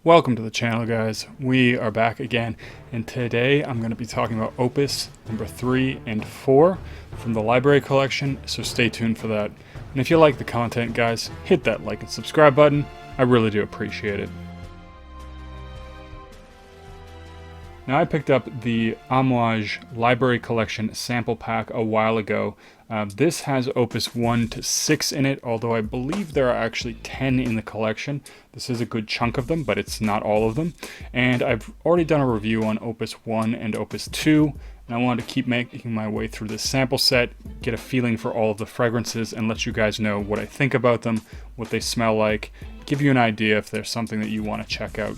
Welcome to the channel, guys. We are back again, and today I'm going to be talking about Opus number 3 and 4 from the library collection, so stay tuned for that. And if you like the content, guys, hit that like and subscribe button. I really do appreciate it. Now, I picked up the Amouage library collection sample pack a while ago. This has Opus 1 to 6 in it, although I believe there are actually 10 in the collection. This is a good chunk of them, but it's not all of them. And I've already done a review on Opus 1 and Opus 2, and I wanted to keep making my way through this sample set, get a feeling for all of the fragrances, and let you guys know what I think about them, what they smell like, give you an idea if there's something that you want to check out.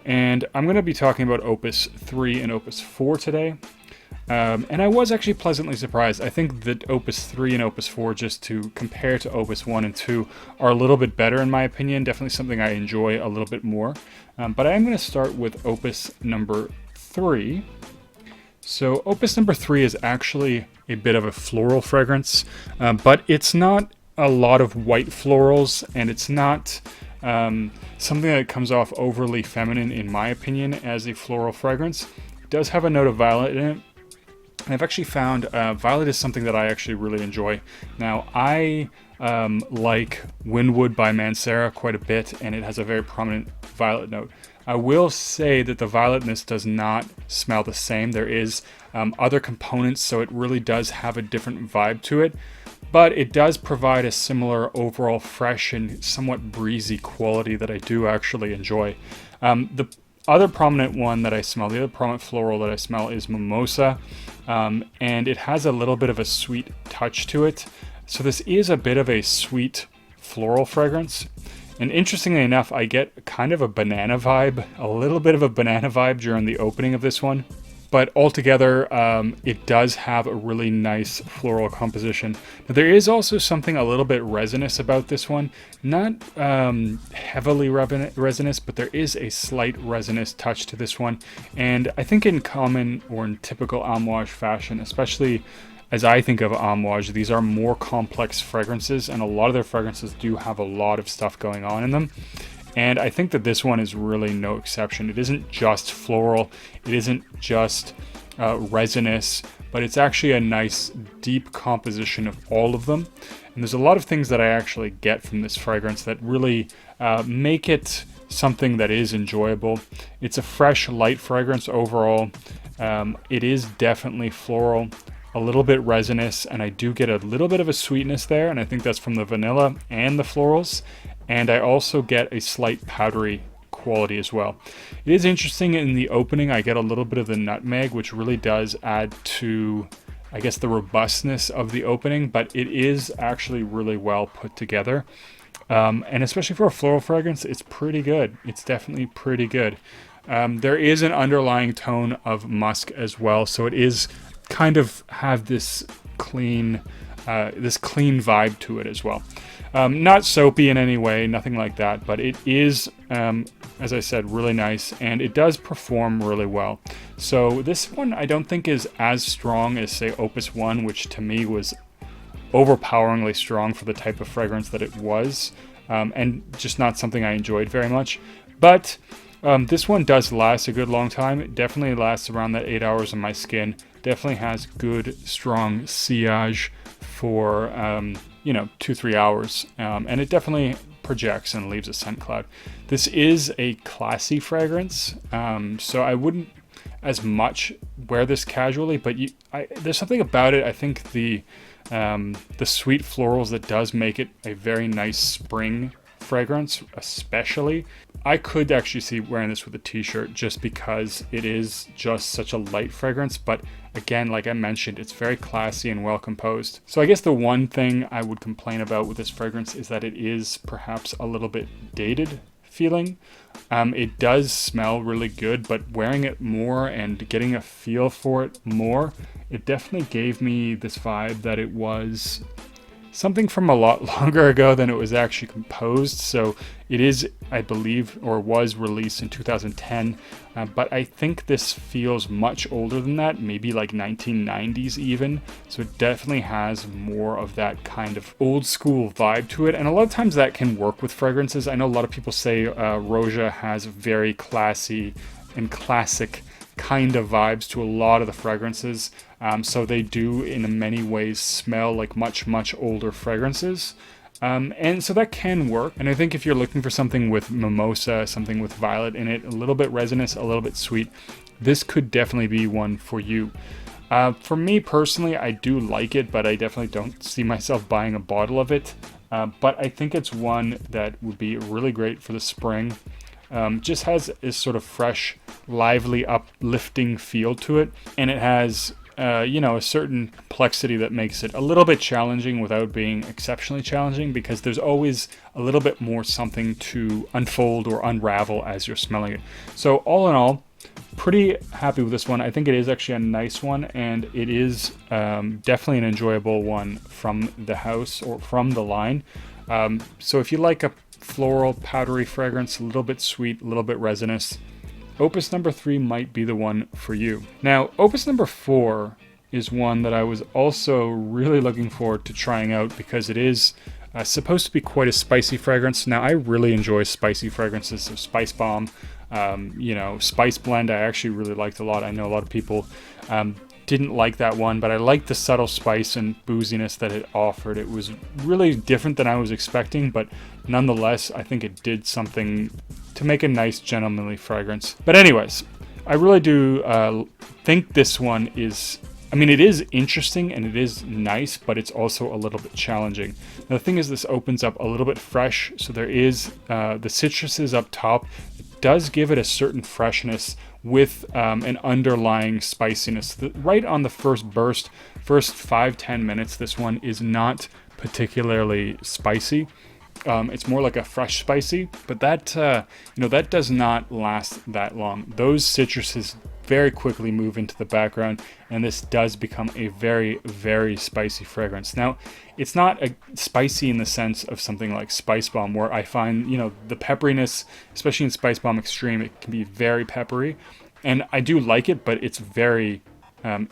And I'm going to be talking about Opus 3 and Opus 4 today. And I was actually pleasantly surprised. I think that Opus 3 and Opus 4, just to compare to Opus 1 and 2, are a little bit better in my opinion. Definitely something I enjoy a little bit more. But I am going to start with Opus number 3. So Opus number 3 is actually a bit of a floral fragrance, but it's not a lot of white florals, and it's not something that comes off overly feminine in my opinion as a floral fragrance. It does have a note of violet in it. And I've actually found violet is something that I actually really enjoy. Now, I like Windwood by Mancera quite a bit, and it has a very prominent violet note. I will say that the violetness does not smell the same. There is other components, so it really does have a different vibe to it. But it does provide a similar overall fresh and somewhat breezy quality that I do actually enjoy. The other prominent one that I smell, the other prominent floral that I smell is Mimosa. And it has a little bit of a sweet touch to it. So this is a bit of a sweet floral fragrance. And interestingly enough, I get kind of a banana vibe, a little bit of a banana vibe during the opening of this one. But altogether, it does have a really nice floral composition. Now, there is also something a little bit resinous about this one. Not heavily resinous, but there is a slight resinous touch to this one. And I think in common or in typical Amouage fashion, especially as I think of Amouage, these are more complex fragrances, and a lot of their fragrances do have a lot of stuff going on in them. And I think that this one is really no exception. It isn't just floral, it isn't just resinous, but it's actually a nice deep composition of all of them. And there's a lot of things that I actually get from this fragrance that really make it something that is enjoyable. It's a fresh, light fragrance overall. It is definitely floral, a little bit resinous, and I do get a little bit of a sweetness there, and I think that's from the vanilla and the florals. And I also get a slight powdery quality as well. It is interesting, in the opening I get a little bit of the nutmeg, which really does add to, I guess, the robustness of the opening, but it is actually really well put together. And especially for a floral fragrance, it's pretty good. It's definitely pretty good. There is an underlying tone of musk as well, so it is kind of have this clean vibe to it as well. Not soapy in any way, nothing like that, but it is, as I said, really nice, and it does perform really well. So this one I don't think is as strong as, say, Opus 1, which to me was overpoweringly strong for the type of fragrance that it was, and just not something I enjoyed very much. But this one does last a good long time. It definitely lasts around that 8 hours on my skin. Definitely has good, strong sillage for 2-3 hours, and it definitely projects and leaves a scent cloud. This is a classy fragrance, so I wouldn't as much wear this casually, but there's something about it. I think the sweet florals that does make it a very nice spring fragrance. Especially, I could actually see wearing this with a t-shirt just because it is just such a light fragrance, but again, like I mentioned, it's very classy and well composed. So I guess the one thing I would complain about with this fragrance is that it is perhaps a little bit dated feeling. It does smell really good, but wearing it more and getting a feel for it more, it definitely gave me this vibe that it was something from a lot longer ago than it was actually composed. So it is, I believe, or was released in 2010, but I think this feels much older than that, maybe like 1990s even. So it definitely has more of that kind of old school vibe to it. And a lot of times that can work with fragrances. I know a lot of people say Roja has very classy and classic kind of vibes to a lot of the fragrances. So they do in many ways smell like much older fragrances. And so that can work. And I think if you're looking for something with mimosa, something with violet in it, a little bit resinous, a little bit sweet, this could definitely be one for you. For me personally, I do like it, but I definitely don't see myself buying a bottle of it. But I think it's one that would be really great for the spring. Just has this sort of fresh, lively, uplifting feel to it. And it has a certain complexity that makes it a little bit challenging without being exceptionally challenging, because there's always a little bit more something to unfold or unravel as you're smelling it. So all in all, pretty happy with this one. I think it is actually a nice one, and it is definitely an enjoyable one from the house or from the line. So if you like a floral, powdery fragrance, a little bit sweet, a little bit resinous, Opus number 3 might be the one for you. Now, Opus number 4 is one that I was also really looking forward to trying out, because it is supposed to be quite a spicy fragrance. Now, I really enjoy spicy fragrances, so Spice Bomb, Spice Blend, I actually really liked a lot. I know a lot of people didn't like that one, but I liked the subtle spice and booziness that it offered. It was really different than I was expecting, but nonetheless, I think it did something to make a nice, gentlemanly fragrance. But anyways, I really do think this one is, it is interesting and it is nice, but it's also a little bit challenging. Now, the thing is, this opens up a little bit fresh, so there is the citruses up top. It does give it a certain freshness with an underlying spiciness. Right on the first burst, first 5-10 minutes, this one is not particularly spicy. It's more like a fresh spicy, but that that does not last that long. Those citruses very quickly move into the background, and this does become a very, very spicy fragrance. Now, it's not spicy in the sense of something like Spice Bomb, where I find, the pepperiness, especially in Spice Bomb Extreme, it can be very peppery, and I do like it, but it's very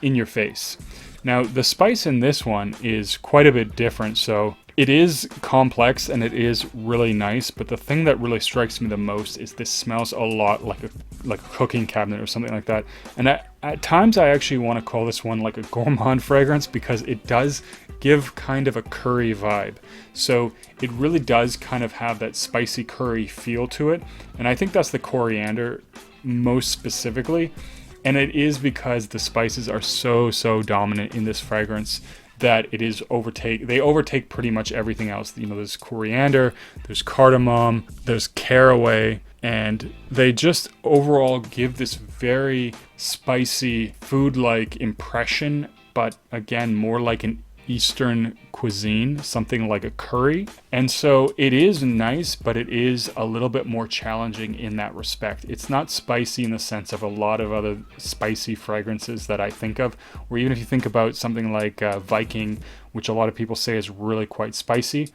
in your face. Now, the spice in this one is quite a bit different, so it is complex and it is really nice, but the thing that really strikes me the most is this smells a lot like a cooking cabinet or something like that. And at times I actually want to call this one like a gourmand fragrance, because it does give kind of a curry vibe. So it really does kind of have that spicy curry feel to it. And I think that's the coriander most specifically. And it is because the spices are so dominant in this fragrance that it is they overtake pretty much everything else. There's coriander, there's cardamom, there's caraway, and they just overall give this very spicy food-like impression, but again, more like an Eastern cuisine, something like a curry. And so it is nice, but it is a little bit more challenging in that respect. It's not spicy in the sense of a lot of other spicy fragrances that I think of, or even if you think about something like Viking, which a lot of people say is really quite spicy.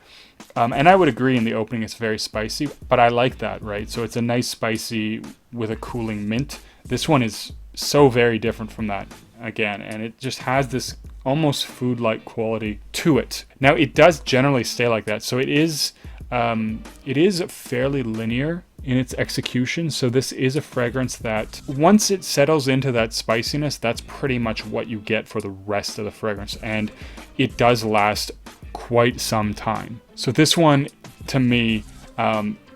And I would agree in the opening it's very spicy, but I like that, right? So it's a nice spicy with a cooling mint. This one is so very different from that again, and it just has this almost food-like quality to it. Now, it does generally stay like that, so it is fairly linear in its execution. So this is a fragrance that once it settles into that spiciness, that's pretty much what you get for the rest of the fragrance, and it does last quite some time. So this one, to me,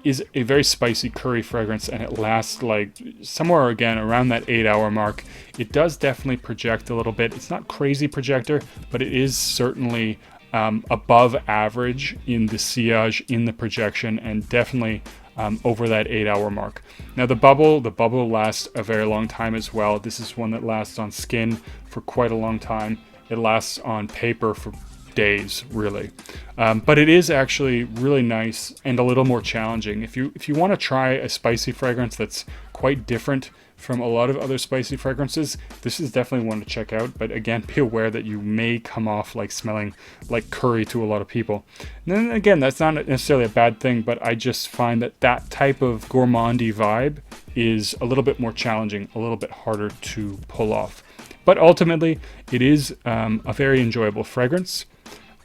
is a very spicy curry fragrance, and it lasts like somewhere again around that 8-hour mark. It does definitely project a little bit. It's not crazy projector, but it is certainly above average in the sillage, in the projection, and definitely over that 8-hour mark. Now the bubble lasts a very long time as well. This is one that lasts on skin for quite a long time. It lasts on paper for days, really. But it is actually really nice and a little more challenging. If you want to try a spicy fragrance that's quite different from a lot of other spicy fragrances, this is definitely one to check out. But again, be aware that you may come off like smelling like curry to a lot of people. And then again, that's not necessarily a bad thing, but I just find that that type of gourmandy vibe is a little bit more challenging, a little bit harder to pull off. But ultimately, it is a very enjoyable fragrance.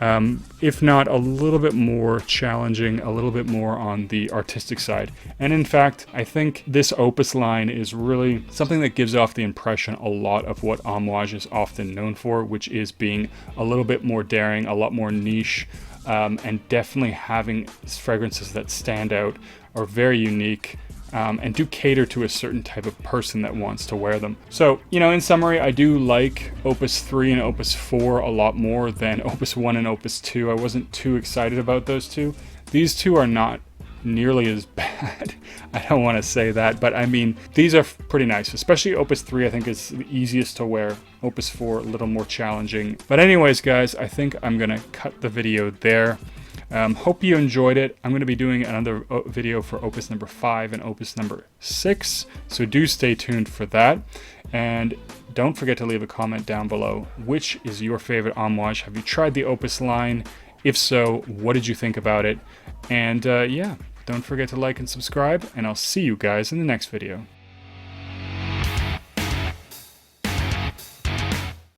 If not a little bit more challenging, a little bit more on the artistic side. And in fact, I think this Opus line is really something that gives off the impression a lot of what Amouage is often known for, which is being a little bit more daring, a lot more niche, and definitely having fragrances that stand out, are very unique, and do cater to a certain type of person that wants to wear them. So, you know, in summary, I do like Opus 3 and Opus 4 a lot more than Opus 1 and Opus 2. I wasn't too excited about those two. These two are not nearly as bad. I don't want to say that, but I mean, these are pretty nice, especially Opus 3 I think is the easiest to wear. Opus 4 a little more challenging. But anyways, guys, I think I'm gonna cut the video there. Hope you enjoyed it. I'm going to be doing another video for Opus number 5 and Opus number 6, so do stay tuned for that. And don't forget to leave a comment down below. Which is your favorite Amouage? Have you tried the Opus line? If so, what did you think about it? And yeah, don't forget to like and subscribe, and I'll see you guys in the next video.